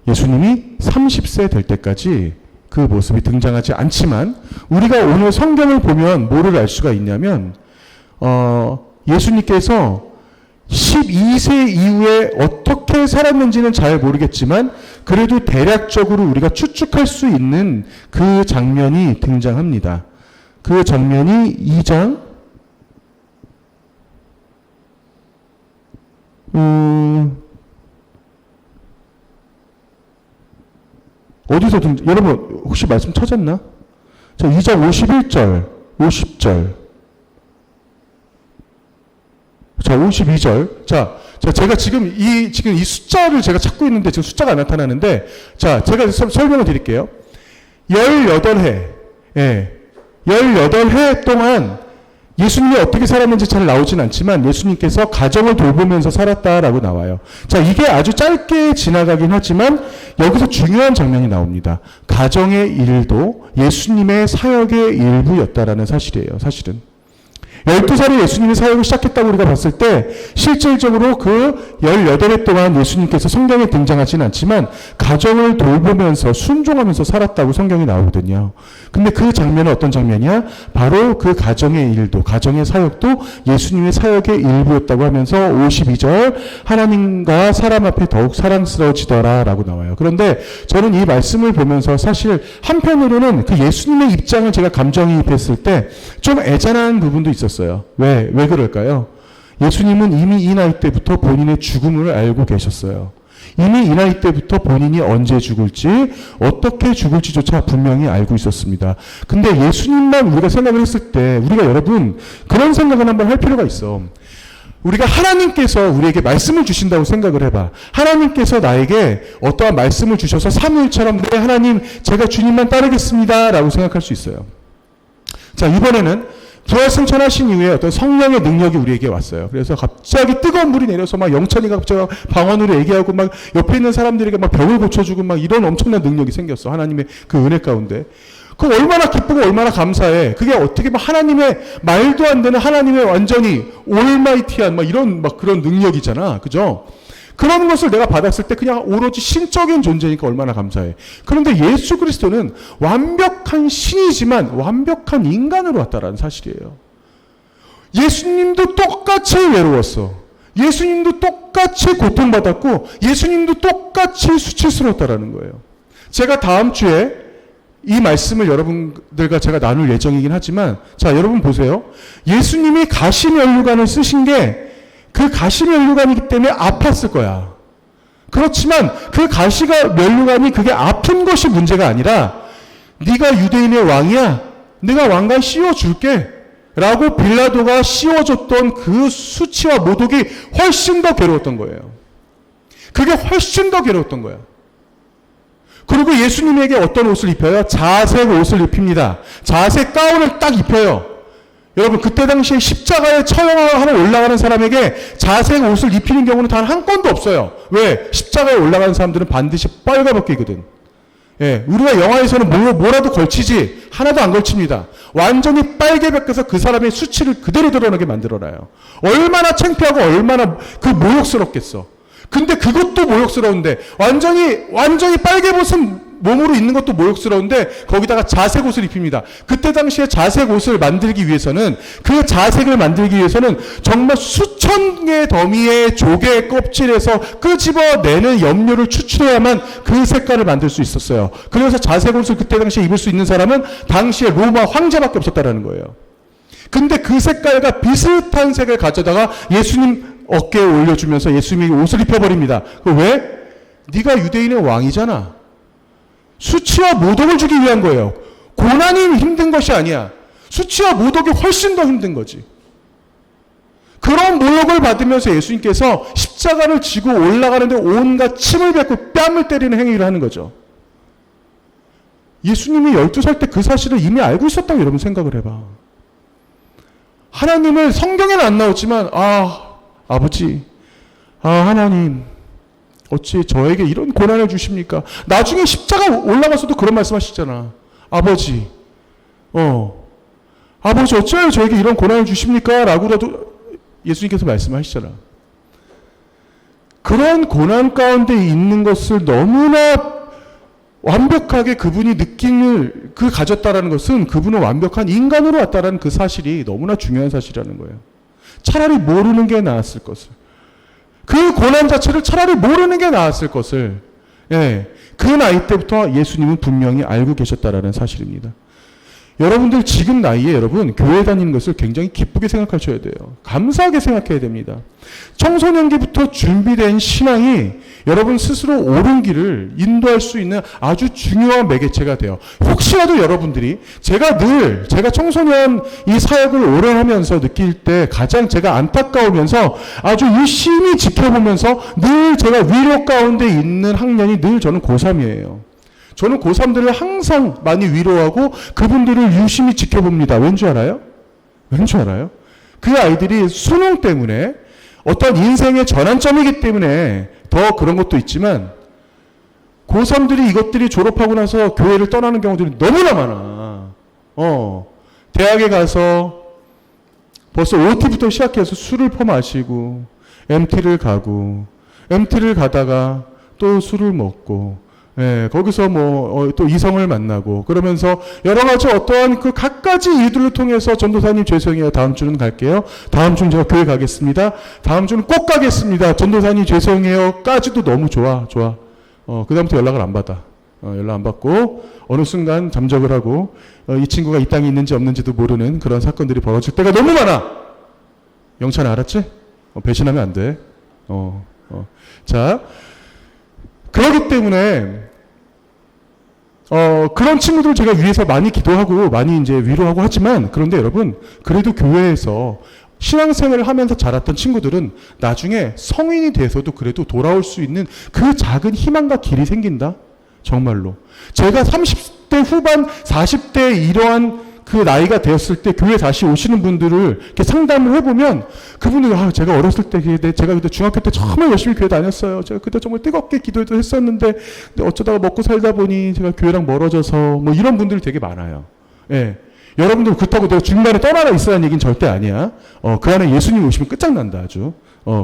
예수님이 30세 될 때까지 그 모습이 등장하지 않지만 우리가 오늘 성경을 보면 뭐를 알 수가 있냐면 예수님께서 12세 이후에 어떻게 살았는지는 잘 모르겠지만 그래도 대략적으로 우리가 추측할 수 있는 그 장면이 등장합니다. 그 장면이 2장 어디서 여러분 혹시 말씀 찾았나? 자, 2장 51절, 50절. 자, 52절. 자, 제가 지금 이 숫자를 제가 찾고 있는데 지금 숫자가 안 나타나는데, 자, 제가 설명을 드릴게요. 18해, 예, 18해 동안 예수님이 어떻게 살았는지 잘 나오진 않지만 예수님께서 가정을 돌보면서 살았다라고 나와요. 자, 이게 아주 짧게 지나가긴 하지만 여기서 중요한 장면이 나옵니다. 가정의 일도 예수님의 사역의 일부였다라는 사실이에요. 사실은. 12살에 예수님이 사역을 시작했다고 우리가 봤을 때 실질적으로 그 18해 동안 예수님께서 성경에 등장하지는 않지만 가정을 돌보면서 순종하면서 살았다고 성경이 나오거든요. 근데 그 장면은 어떤 장면이야? 바로 그 가정의 일도, 가정의 사역도 예수님의 사역의 일부였다고 하면서 52절 하나님과 사람 앞에 더욱 사랑스러워지더라 라고 나와요. 그런데 저는 이 말씀을 보면서 사실 한편으로는 그 예수님의 입장을 제가 감정이입했을 때 좀 애잔한 부분도 있었어요. 왜 그럴까요? 예수님은 이미 이 나이 때부터 본인의 죽음을 알고 계셨어요. 이미 이 나이 때부터 본인이 언제 죽을지, 어떻게 죽을지조차 분명히 알고 있었습니다. 근데 예수님만 우리가 생각을 했을 때, 우리가 여러분, 그런 생각을 한번 할 필요가 있어. 우리가 하나님께서 우리에게 말씀을 주신다고 생각을 해봐. 하나님께서 나에게 어떠한 말씀을 주셔서 사무엘처럼, 네, 하나님, 제가 주님만 따르겠습니다. 라고 생각할 수 있어요. 자, 이번에는 부활승천하신 이후에 어떤 성령의 능력이 우리에게 왔어요. 그래서 갑자기 뜨거운 물이 내려서 막 영천이가 갑자기 방언으로 얘기하고 막 옆에 있는 사람들에게 막 병을 고쳐주고 막 이런 엄청난 능력이 생겼어. 하나님의 그 은혜 가운데. 그거 얼마나 기쁘고 얼마나 감사해. 그게 어떻게 막 하나님의 말도 안 되는 하나님의 완전히 올마이티한 막 이런 막 그런 능력이잖아. 그죠? 그런 것을 내가 받았을 때 그냥 오로지 신적인 존재니까 얼마나 감사해. 그런데 예수 그리스도는 완벽한 신이지만 완벽한 인간으로 왔다라는 사실이에요. 예수님도 똑같이 외로웠어. 예수님도 똑같이 고통받았고 예수님도 똑같이 수치스러웠다라는 거예요. 제가 다음 주에 이 말씀을 여러분들과 제가 나눌 예정이긴 하지만 자, 여러분 보세요. 예수님이 가시면류관을 쓰신 게 그 가시면류관이기 때문에 아팠을 거야. 그렇지만 그 가시면류관이 그게 아픈 것이 문제가 아니라 네가 유대인의 왕이야. 내가 왕관 씌워줄게. 라고 빌라도가 씌워줬던 그 수치와 모독이 훨씬 더 괴로웠던 거예요. 그게 훨씬 더 괴로웠던 거야. 그리고 예수님에게 어떤 옷을 입혀요? 자색 옷을 입힙니다. 자색 가운을 딱 입혀요. 여러분 그때 당시에 십자가에 처형하러 올라가는 사람에게 자색 옷을 입히는 경우는 단 한 건도 없어요. 왜? 십자가에 올라가는 사람들은 반드시 빨가벗기거든. 예, 우리가 영화에서는 뭐라도 걸치지 하나도 안 걸칩니다. 완전히 빨개 벗겨서 그 사람의 수치를 그대로 드러나게 만들어놔요. 얼마나 창피하고 얼마나 그 모욕스럽겠어. 근데 그것도 모욕스러운데 완전히 빨개 벗은 몸으로 있는 것도 모욕스러운데 거기다가 자색 옷을 입힙니다. 그때 당시에 자색 옷을 만들기 위해서는 그 자색을 만들기 위해서는 정말 수천 개의 더미의 조개 껍질에서 끄집어내는 염료를 추출해야만 그 색깔을 만들 수 있었어요. 그래서 자색 옷을 그때 당시에 입을 수 있는 사람은 당시에 로마 황제밖에 없었다라는 거예요. 근데 그 색깔과 비슷한 색을 가져다가 예수님 어깨에 올려주면서 예수님이 옷을 입혀버립니다. 왜? 네가 유대인의 왕이잖아. 수치와 모독을 주기 위한 거예요. 고난이 힘든 것이 아니야. 수치와 모독이 훨씬 더 힘든 거지. 그런 모욕을 받으면서 예수님께서 십자가를 지고 올라가는데 온갖 침을 뱉고 뺨을 때리는 행위를 하는 거죠. 예수님이 12살 때 그 사실을 이미 알고 있었다고 여러분 생각을 해봐. 하나님을 성경에는 안 나오지만 아버지, 하나님 어찌 저에게 이런 고난을 주십니까? 나중에 십자가 올라가서도 그런 말씀하시잖아. 아버지 어찌하여 저에게 이런 고난을 주십니까? 라고라도 예수님께서 말씀하시잖아. 그런 고난 가운데 있는 것을 너무나 완벽하게 그분이 느낌을 가졌다라는 것은 그분은 완벽한 인간으로 왔다라는 그 사실이 너무나 중요한 사실이라는 거예요. 차라리 모르는 게 나았을 것을. 그 고난 자체를 차라리 모르는 게 나았을 것을. 예, 그 나이 때부터 예수님은 분명히 알고 계셨다라는 사실입니다. 여러분들 지금 나이에 여러분 교회 다니는 것을 굉장히 기쁘게 생각하셔야 돼요. 감사하게 생각해야 됩니다. 청소년기부터 준비된 신앙이 여러분 스스로 옳은 길을 인도할 수 있는 아주 중요한 매개체가 돼요. 혹시라도 여러분들이 제가 청소년 이 사역을 오래 하면서 느낄 때 가장 제가 안타까우면서 아주 유심히 지켜보면서 늘 제가 위로 가운데 있는 학년이 늘 저는 고3이에요. 저는 고3들을 항상 많이 위로하고 그분들을 유심히 지켜봅니다. 왠지 알아요? 왠지 알아요? 그 아이들이 수능 때문에 어떤 인생의 전환점이기 때문에 더 그런 것도 있지만 고3들이 이것들이 졸업하고 나서 교회를 떠나는 경우들이 너무나 많아. 대학에 가서 벌써 OT부터 시작해서 술을 퍼마시고 MT를 가고 MT를 가다가 또 술을 먹고 예, 거기서 또 이성을 만나고, 그러면서 여러 가지 어떠한 그 각가지 이유들을 통해서 전도사님 죄송해요. 다음 주는 갈게요. 다음 주는 제가 교회 가겠습니다. 다음 주는 꼭 가겠습니다. 전도사님 죄송해요. 까지도 너무 좋아. 그다음부터 연락을 안 받아. 연락 안 받고, 어느 순간 잠적을 하고, 이 친구가 이 땅에 있는지 없는지도 모르는 그런 사건들이 벌어질 때가 너무 많아! 영찬 알았지? 배신하면 안 돼. 자, 그렇기 때문에 그런 친구들 제가 위해서 많이 기도하고 많이 이제 위로하고 하지만, 그런데 여러분 그래도 교회에서 신앙생활을 하면서 자랐던 친구들은 나중에 성인이 돼서도 그래도 돌아올 수 있는 그 작은 희망과 길이 생긴다. 정말로. 제가 30대 후반 40대 이러한 그 나이가 되었을 때 교회 다시 오시는 분들을 이렇게 상담을 해보면 그분들이 제가 어렸을 때 제가 그때 중학교 때 정말 열심히 교회 다녔어요. 제가 그때 정말 뜨겁게 기도도 했었는데 어쩌다가 먹고 살다 보니 제가 교회랑 멀어져서 이런 분들이 되게 많아요. 예. 여러분들 그렇다고 내가 중간에 떠나가 있어야 하는 얘기는 절대 아니야. 그 안에 예수님 오시면 끝장난다 아주.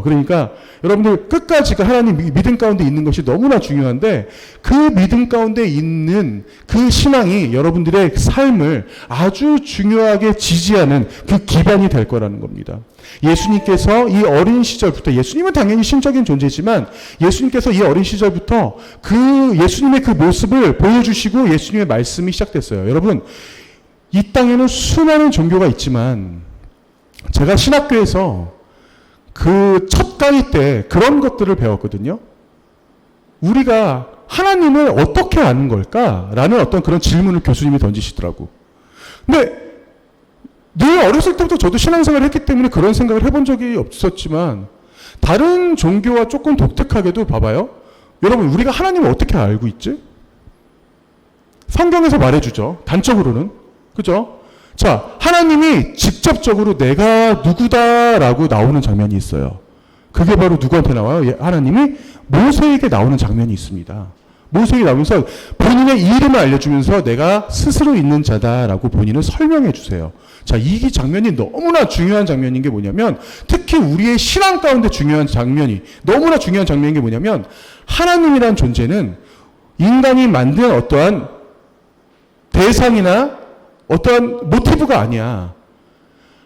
그러니까 여러분들 끝까지 그 하나님 믿음 가운데 있는 것이 너무나 중요한데, 그 믿음 가운데 있는 그 신앙이 여러분들의 삶을 아주 중요하게 지지하는 그 기반이 될 거라는 겁니다. 예수님께서 이 어린 시절부터, 예수님은 당연히 신적인 존재지만 예수님께서 이 어린 시절부터 그 예수님의 그 모습을 보여주시고 예수님의 말씀이 시작됐어요. 여러분, 이 땅에는 수많은 종교가 있지만 제가 신학교에서 그 첫 강의 때 그런 것들을 배웠거든요. 우리가 하나님을 어떻게 아는 걸까? 라는 어떤 그런 질문을 교수님이 던지시더라고. 근데 늘 어렸을 때부터 저도 신앙생활을 했기 때문에 그런 생각을 해본 적이 없었지만, 다른 종교와 조금 독특하게도 봐봐요. 여러분, 우리가 하나님을 어떻게 알고 있지? 성경에서 말해주죠. 단적으로는. 그죠? 자, 하나님이 직접적으로 내가 누구다라고 나오는 장면이 있어요. 그게 바로 누구한테 나와요? 하나님이 모세에게 나오는 장면이 있습니다. 모세에게 나오면서 본인의 이름을 알려주면서 내가 스스로 있는 자다라고 본인을 설명해 주세요. 자, 이 장면이 너무나 중요한 장면인 게 뭐냐면, 특히 우리의 신앙 가운데 너무나 중요한 장면인 게 뭐냐면, 하나님이란 존재는 인간이 만든 어떠한 대상이나 어떠한 모티브가 아니야.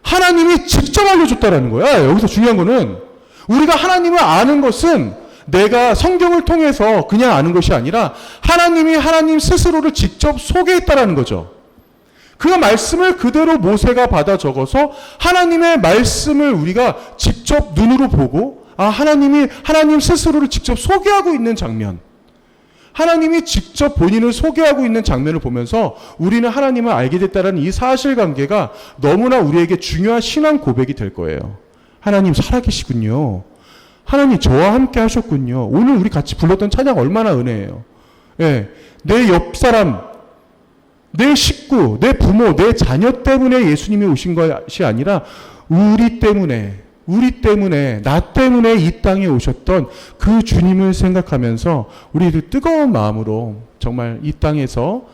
하나님이 직접 알려줬다라는 거야. 여기서 중요한 거는, 우리가 하나님을 아는 것은 내가 성경을 통해서 그냥 아는 것이 아니라 하나님이 하나님 스스로를 직접 소개했다라는 거죠. 그 말씀을 그대로 모세가 받아 적어서 하나님의 말씀을 우리가 직접 눈으로 보고, 하나님이 하나님 스스로를 직접 소개하고 있는 장면, 하나님이 직접 본인을 소개하고 있는 장면을 보면서 우리는 하나님을 알게 됐다는 이 사실관계가 너무나 우리에게 중요한 신앙 고백이 될 거예요. 하나님 살아계시군요. 하나님 저와 함께 하셨군요. 오늘 우리 같이 불렀던 찬양 얼마나 은혜예요. 예, 내 옆 사람, 내 식구, 내 부모, 내 자녀 때문에 예수님이 오신 것이 아니라 우리 때문에, 나 때문에 이 땅에 오셨던 그 주님을 생각하면서 우리들 뜨거운 마음으로 정말 이 땅에서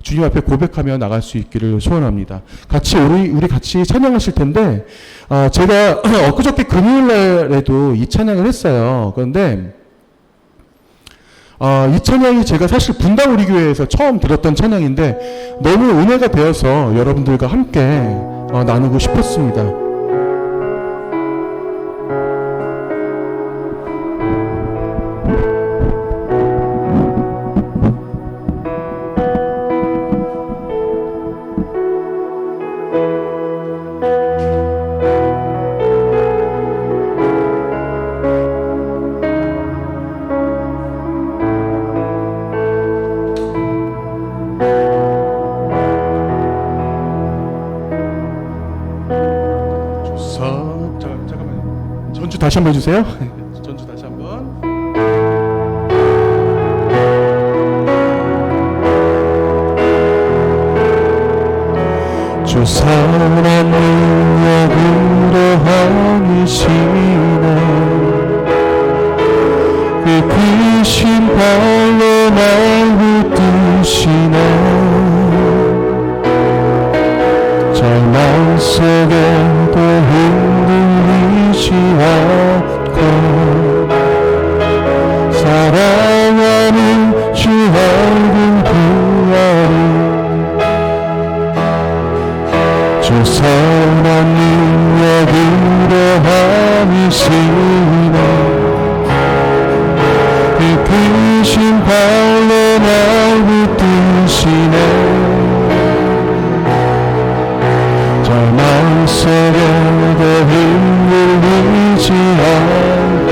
주님 앞에 고백하며 나갈 수 있기를 소원합니다. 같이 우리 같이 찬양하실 텐데 제가 엊그저께 금요일 날에도 이 찬양을 했어요. 그런데 이 찬양이 제가 사실 분당 우리 교회에서 처음 들었던 찬양인데 너무 은혜가 되어서 여러분들과 함께 나누고 싶었습니다. 잠깐만요. 전주 다시 한번 해주세요. 전주 다시 한번. 주 살아난 능력으로 함이시네 그 크신 발로 날 붙드시네 절망 속에도 흔들리지 않고 사랑하는 주 얼굴 보아리 주 선한 능력으로 함이시네 그 크신 발로 날 붙드시네 절망 속에도 흔들리지 않고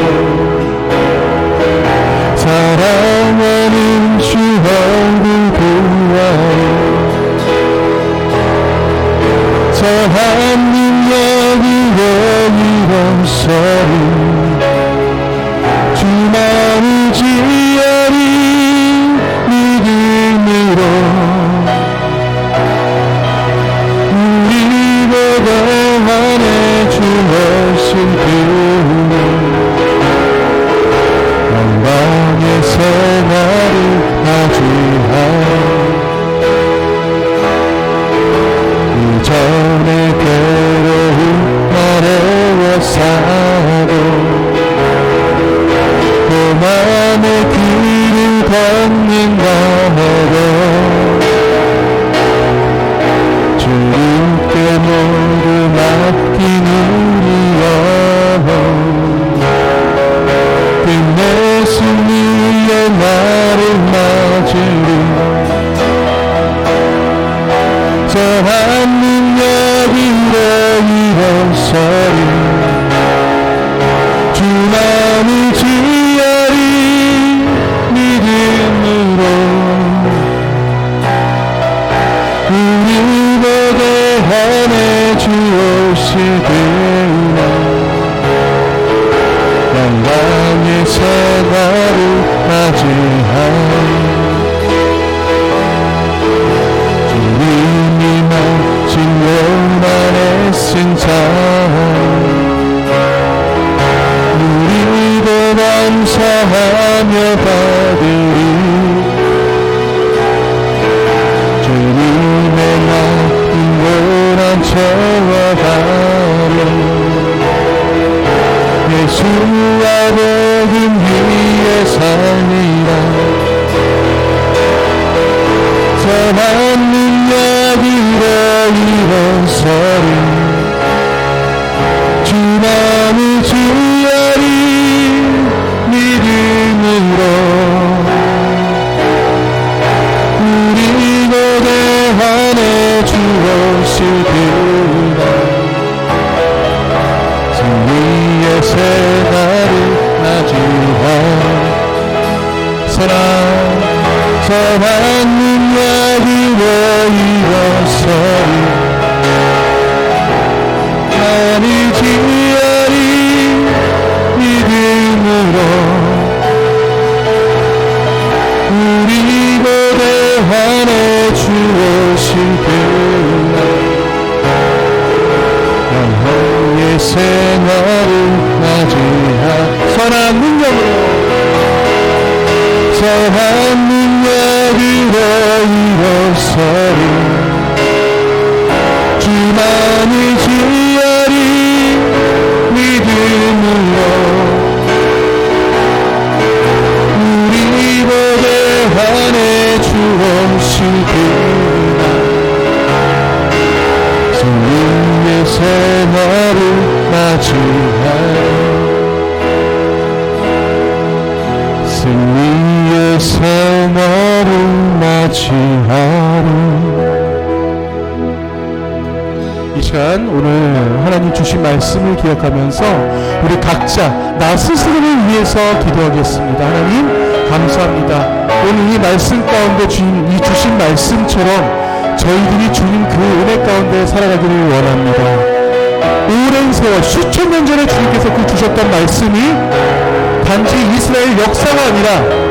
사랑하는 주 얼굴 보아요 선한 능력으로 일어서리 주만을 지어리 믿음으로 안에 주어진 그는 영광의 생활을 맞이하여 이전의 괴로움 아래워 사고 그만의 길을 걷는다 해도 주님께 모두 맡기는 영혼 끝내 승리의 날을 맞으리 선한 능력으로 일어서리 주만을 지어리 믿음으로 우리에게 안에 주오시구나 영광의 생활을 맞이하여 주님이 마친 영만의 승자 우리도 감사하며 받으리 주님의 맡긴 고난 채워가려 예수와 복음 위에 살리라 선한 능력으로 일어서리 주만을 지어리 믿음으로 우리 고대 안에 주오시구나 승리의 새날을 맞이하여 선한 능력으로 일어서리 하늘 지어리 믿음으로 우리 고대 안에 주오시구나 영혼의 생활을 맞이하 선한 능력으로 일어서 서리 주만을 지으리 믿음으로 우리 보게 하네 주 오실 그날 승리의 새날을 맞이하리 승리의 새날을 맞이하리. 이 시간 오늘 하나님 주신 말씀을 기억하면서 우리 각자 나 스스로를 위해서 기도하겠습니다. 하나님 감사합니다. 오늘 이 말씀 가운데 이 주신 말씀처럼 저희들이 주님 그 은혜 가운데 살아가기를 원합니다. 오랜 세월 수천 년 전에 주님께서 그 주셨던 말씀이 단지 이스라엘 역사가 아니라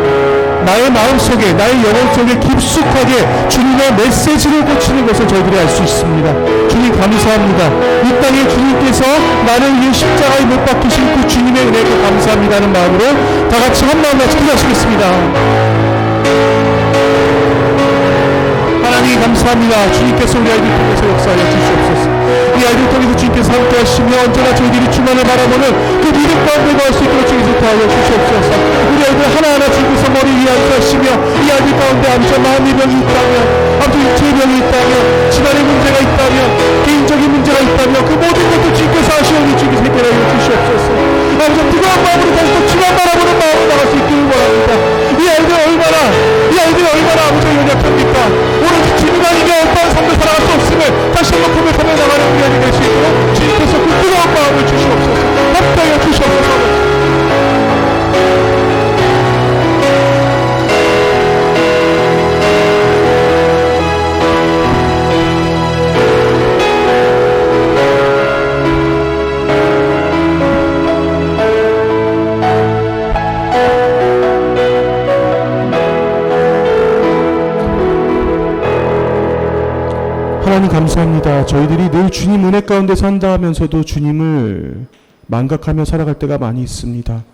나의 마음속에 나의 영혼 속에 깊숙하게 주님의 메시지를 꽂히는 것을 저희들이 알 수 있습니다. 주님 감사합니다. 이 땅에 주님께서 나를 위해 십자가에 못 박히신 그 주님의 은혜에 감사합니다는 마음으로 다 같이 한 마음 같이 기도하시겠습니다. 하나님 감사합니다. 주님께서 우리 아이들 통해서 역사하여 주시옵소서. 이 아이들 통해서 주님께서 함께 하시며 언제나 저희들이 주만을 바라보는 그 믿음 가운데 거할 수 있도록 주님께서 도와여 주시옵소서. 우리 아이들 하나하나 주님께서 머리 위에 앉으시며 이 아이들 가운데 앉아 마음의 병이 있다면 아무튼 육체의 병이 있다면 집안의 문제가 있다면 개인적인 문제가 있다면 그 모든 것도 주님께서 하시오니 주님께서 해결하여 주시옵소서. 아버지 뜨거운 마음으로 다시 또 주만 바라보는 마음으로 나갈 수 있기를 원합니다. 이 아이들 얼마나 아버지 연약합니까? 오로지 주님 아니면 어떠한 삶을 살아갈 수 없음을 다시 한번 고백하며 나가는 우리 아이들 될 수 있도록 주님께서 그 뜨거운 마음을 주시옵소서. 함께하여 주시옵소서. 하나님 감사합니다. 저희들이 늘 주님 은혜 가운데 산다 하면서도 주님을 망각하며 살아갈 때가 많이 있습니다.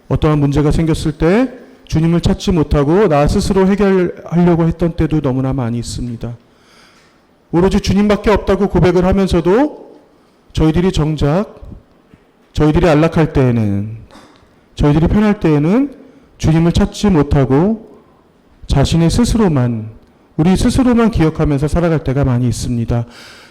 어떠한 문제가 생겼을 때 주님을 찾지 못하고 나 스스로 해결하려고 했던 때도 너무나 많이 있습니다. 오로지 주님밖에 없다고 고백을 하면서도 저희들이 정작 저희들이 안락할 때에는 저희들이 편할 때에는 주님을 찾지 못하고 자신의 스스로만 우리 스스로만 기억하면서 살아갈 때가 많이 있습니다.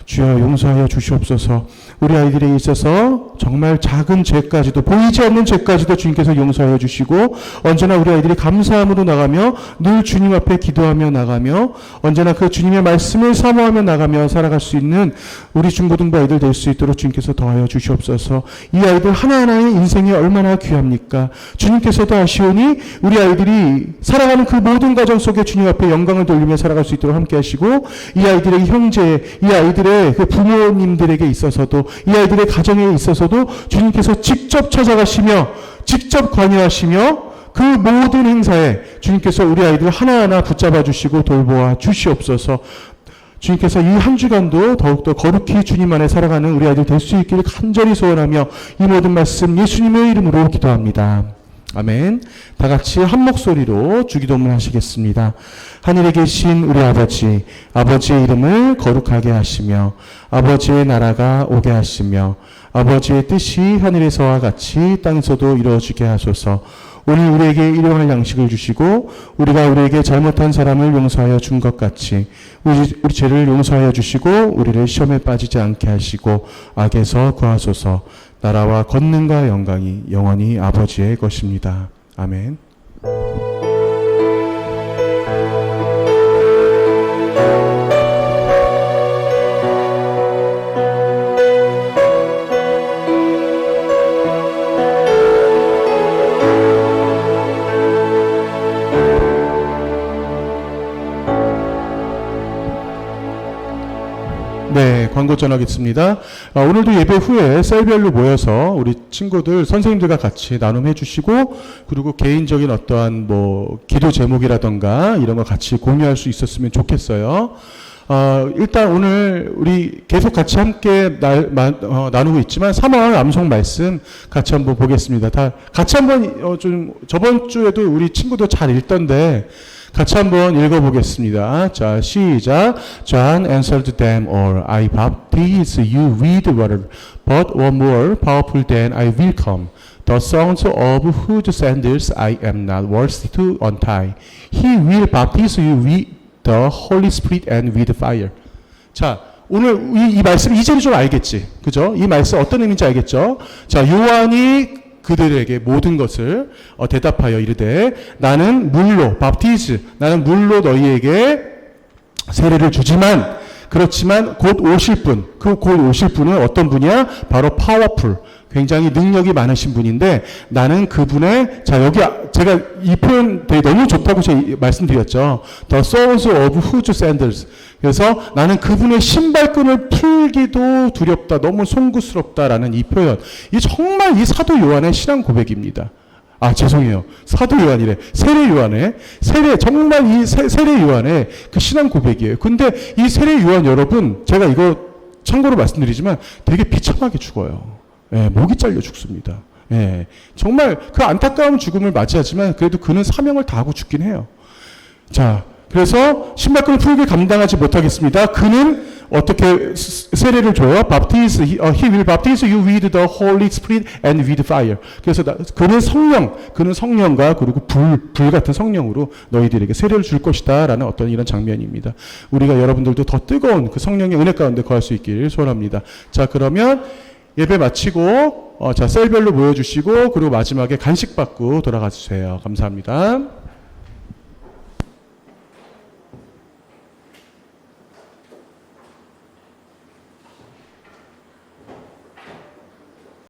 주여 용서하여 주시옵소서. 우리 아이들에 있어서 정말 작은 죄까지도 보이지 않는 죄까지도 주님께서 용서하여 주시고 언제나 우리 아이들이 감사함으로 나가며 늘 주님 앞에 기도하며 나가며 언제나 그 주님의 말씀을 사모하며 나가며 살아갈 수 있는 우리 중고등부 아이들 될 수 있도록 주님께서 더하여 주시옵소서. 이 아이들 하나하나의 인생이 얼마나 귀합니까? 주님께서도 아시오니 우리 아이들이 살아가는 그 모든 과정 속에 주님 앞에 영광을 돌리며 살아갈 수 있도록 함께 하시고 이 아이들의 형제, 이 아이들의 그 부모님들에게 있어서도 이 아이들의 가정에 있어서도 주님께서 직접 찾아가시며 직접 관여하시며 그 모든 행사에 주님께서 우리 아이들 하나하나 붙잡아 주시고 돌보아 주시옵소서. 주님께서 이 한 주간도 더욱더 거룩히 주님 안에 살아가는 우리 아이들 될 수 있기를 간절히 소원하며 이 모든 말씀 예수님의 이름으로 기도합니다. 아멘. 다 같이 한 목소리로 주기도문 하시겠습니다. 하늘에 계신 우리 아버지, 아버지의 이름을 거룩하게 하시며 아버지의 나라가 오게 하시며 아버지의 뜻이 하늘에서와 같이 땅에서도 이루어지게 하소서. 오늘 우리에게 일용할 양식을 주시고 우리가 우리에게 잘못한 사람을 용서하여 준 것 같이 우리 죄를 용서하여 주시고 우리를 시험에 빠지지 않게 하시고 악에서 구하소서. 나라와 권능과 영광이 영원히 아버지의 것입니다. 아멘. 네, 광고 전하겠습니다. 오늘도 예배 후에 셀별로 모여서 우리 친구들, 선생님들과 같이 나눔해 주시고, 그리고 개인적인 어떠한 기도 제목이라던가 이런 거 같이 공유할 수 있었으면 좋겠어요. 일단 오늘 우리 계속 같이 함께 나누고 있지만 3월 암송 말씀 같이 한번 보겠습니다. 다 같이 한번 저번 주에도 우리 친구도 잘 읽던데 같이 한번 읽어보겠습니다. 자, 시작. John answered them all. I baptize you with water, but one more powerful than I will come. The songs of whose sandals I am not worthy to untie. He will baptize you with the Holy Spirit and with fire. 자, 오늘 이 말씀 이제는 좀 알겠지, 그죠? 이 말씀 어떤 의미인지 알겠죠? 자, 요한이 그들에게 모든 것을 대답하여 이르되 나는 물로 밥티즈 나는 물로 너희에게 세례를 주지만 그렇지만 곧 오실 분, 그 곧 오실 분은 어떤 분이야? 바로 파워풀, 굉장히 능력이 많으신 분인데 나는 그분의, 자 여기 제가 이 표현 되게 너무 좋다고 제가 말씀드렸죠. The soles of whose sandals. 그래서 나는 그분의 신발끈을 풀기도 두렵다, 너무 송구스럽다라는 이 표현. 이 정말 이 사도 요한의 신앙 고백입니다. 아, 죄송해요. 사도 요한이래. 세례 요한의, 정말 이 세례 요한의 그 신앙 고백이에요. 근데 이 세례 요한 여러분, 제가 이거 참고로 말씀드리지만 되게 비참하게 죽어요. 예, 목이 잘려 죽습니다. 예, 정말 그 안타까운 죽음을 맞이하지만 그래도 그는 사명을 다하고 죽긴 해요. 자, 그래서 신발끈을 풀게 감당하지 못하겠습니다. 그는 어떻게 세례를 줘요? he will baptize you with the Holy Spirit and with fire. 그래서 그는 성령과 그리고 불 같은 성령으로 너희들에게 세례를 줄 것이다 라는 어떤 이런 장면입니다. 우리가 여러분들도 더 뜨거운 그 성령의 은혜 가운데 거할 수 있길 소원합니다. 자, 그러면 예배 마치고 자 셀별로 모여주시고 그리고 마지막에 간식 받고 돌아가 주세요. 감사합니다.